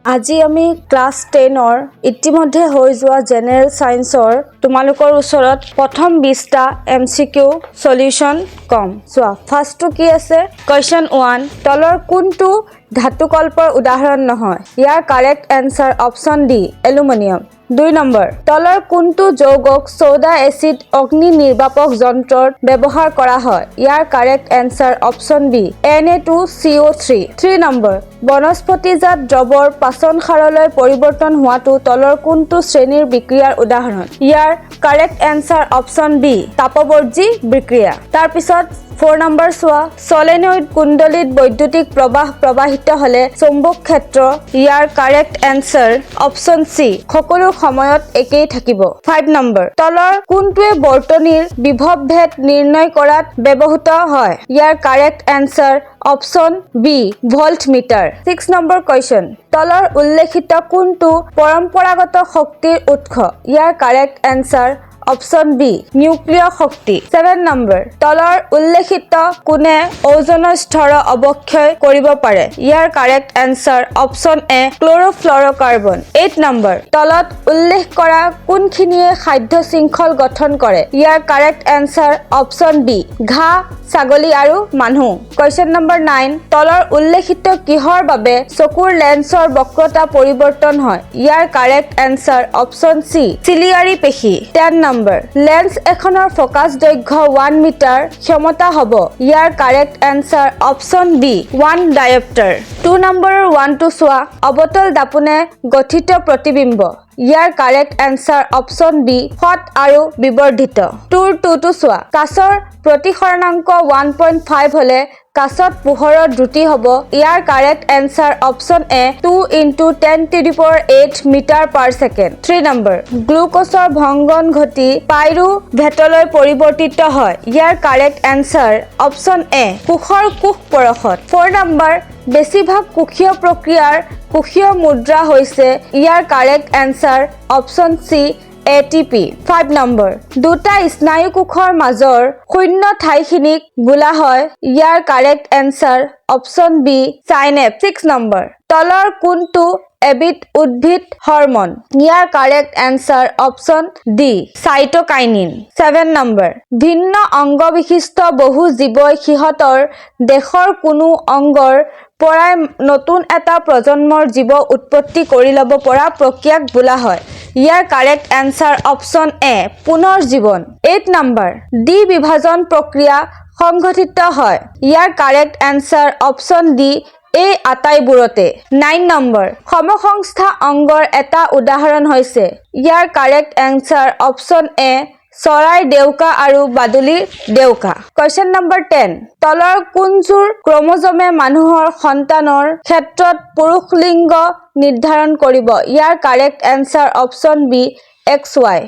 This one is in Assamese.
আজি আমি ক্লাস 10 ইতিমধ্যে হৈ যোৱা জেনাৰেল সায়েন্সৰ তোমালোকৰ ওচৰত প্ৰথম 20টা এমসিকিউ সলিউশন কম চোৱা ফাৰ্স্টটো কি আছে কোৱেশ্চন 1 তলৰ কোনটো ধাতুকল্পৰ উদাহৰণ নহয় ইয়াৰ correct answer option D aluminium 2 number তলৰ কোনটো যৌগক সোডা এসিড অগ্নি নিৰ্বাপক যন্ত্ৰৰ ব্যৱহাৰ কৰা হয় ইয়াৰ correct answer option B Na2CO3 3 number বনস্পতিজাত দ্ৰৱৰ পাচন সাৰলৈ পৰিৱৰ্তন হোৱাটো তলৰ কোনটো শ্ৰেণীৰ বিক্ৰিয়াৰ উদাহৰণ ইয়াৰ কাৰেক্ট আনসাৰ অপচন বি তাপবৰ্জী বিক্ৰিয়া তাৰ পিছত 4 নম্বৰ সোৱা সলেনয়েড কুণ্ডলিত বৈদ্যুতিক প্ৰবাহ প্ৰবাহিত হলে চুম্বক ক্ষেত্ৰ ইয়াৰ কাৰেক্ট আনসাৰ অপচন সি সকলো সময়ত একেই থাকিব 5 নম্বৰ তলৰ কোনটোৱে বৰ্তনীৰ বিভৱ ভেদ নিৰ্ণয় কৰাত ব্যৱহৃত হয় ইয়াৰ correct answer option B voltmeter 6 number question তলৰ উল্লেখিত কোনটো পৰম্পৰাগত শক্তিৰ উৎস ইয়াৰ কাৰেক্ট আনসাৰ অপচন বি নিউক্লিয় শক্তি 7 নম্বৰ তলৰ উল্লেখিত কোনে ওজনৰ স্তৰ অৱক্ষয় কৰিব পাৰে ইয়াৰ কাৰেক্ট আনসাৰ অপচন এ ক্লোৰোফ্লুৰকাৰ্বন 8 নম্বৰ তলত উল্লেখ কৰা কোনখিনিয়ে খাদ্য শৃংখল গঠন কৰে ইয়াৰ কাৰেক্ট আনসাৰ অপচন বি ঘাঁহ ছাগলী আৰু মানুহ কোৱেশ্চন নম্বৰ 9 তলৰ উল্লেখিত কিহৰ বাবে চকুৰ লেন্সৰ বক্ৰতা পৰিৱৰ্তন হয় ইয়াৰ correct answer option C ciliary পেশী 10 নম্বৰ লেন্স এখনৰ ফোকাস দৈৰ্ঘ্য 1 মিটাৰ ক্ষমতা হ'ব ইয়াৰ correct answer option B 1 dioptre 2 নম্বৰৰ 1 টু সোৱা অবতল দাপোনে গঠিত প্ৰতিবিম্ব ইয়াৰ কাৰেক্ট আনসাৰ অপচন বি হট আৰু বিবৰ্ধিত 2 টু সোৱা কাচৰ প্ৰতিসৰণাংক 1.5 হলে কাচত পোহৰৰ দ্ৰুতি হ'ব ইয়াৰ কাৰেক্ট আনসাৰ অপচন এ 2 × 10⁸ মিটাৰ পাৰ সেকেন্ড 3 নম্বৰ গ্লুকোজৰ ভংগন ঘটি পাইৰুভেটলৈ পৰিৱৰ্তিত হয় ইয়াৰ কাৰেক্ট আনসাৰ অপচন এ কোষৰ কোষ পৰখত 4 নম্বৰ বেছিভাগ কোষীয় প্ৰক্ৰিয়াৰ কোষীয় মুদ্ৰা হৈছে ইয়াৰ correct answer option C ATP 5 number দুটা স্নায়ু কোষৰ মাজৰ শূন্য ঠাইখিনিক বোলা হয় ইয়াৰ correct answer option B synapse 6 number তলৰ কোনটো এবিধ উদ্ভিদ হৰমন ইয়াৰ correct answer option D cytokinin 7 number ভিন্ন অংগ বিশিষ্ট বহু জীৱই সিহঁতৰ দেহৰ কোনো অংগৰ পৰাই নতুন এটা প্ৰজন্মৰ জীৱ উৎপত্তি কৰি ল'ব পৰা প্ৰক্ৰিয়াক বোলা হয় ইয়াৰ কাৰেক্ট আনসাৰ অপচন এ পুনৰ্জীৱন 8 নম্বৰ ডি বিভাজন প্ৰক্ৰিয়া সংঘটিত হয় ইয়াৰ কাৰেক্ট আনসাৰ অপচন ডি এই আটাইবোৰতে 9 নম্বৰ সমসংস্থা অংগৰ এটা উদাহৰণ হৈছে ইয়াৰ কাৰেক্ট আনসাৰ অপচন এ চৰাই দেউকা আৰু বাদুলিৰ দেউকা কোৱেশ্চন নম্বৰ 10 তলৰ কোনজোৰ ক্ৰোমোজমে মানুহৰ সন্তানৰ ক্ষেত্ৰত পুৰুষ লিংগ নিৰ্ধাৰণ কৰিব ইয়াৰ correct answer option B XY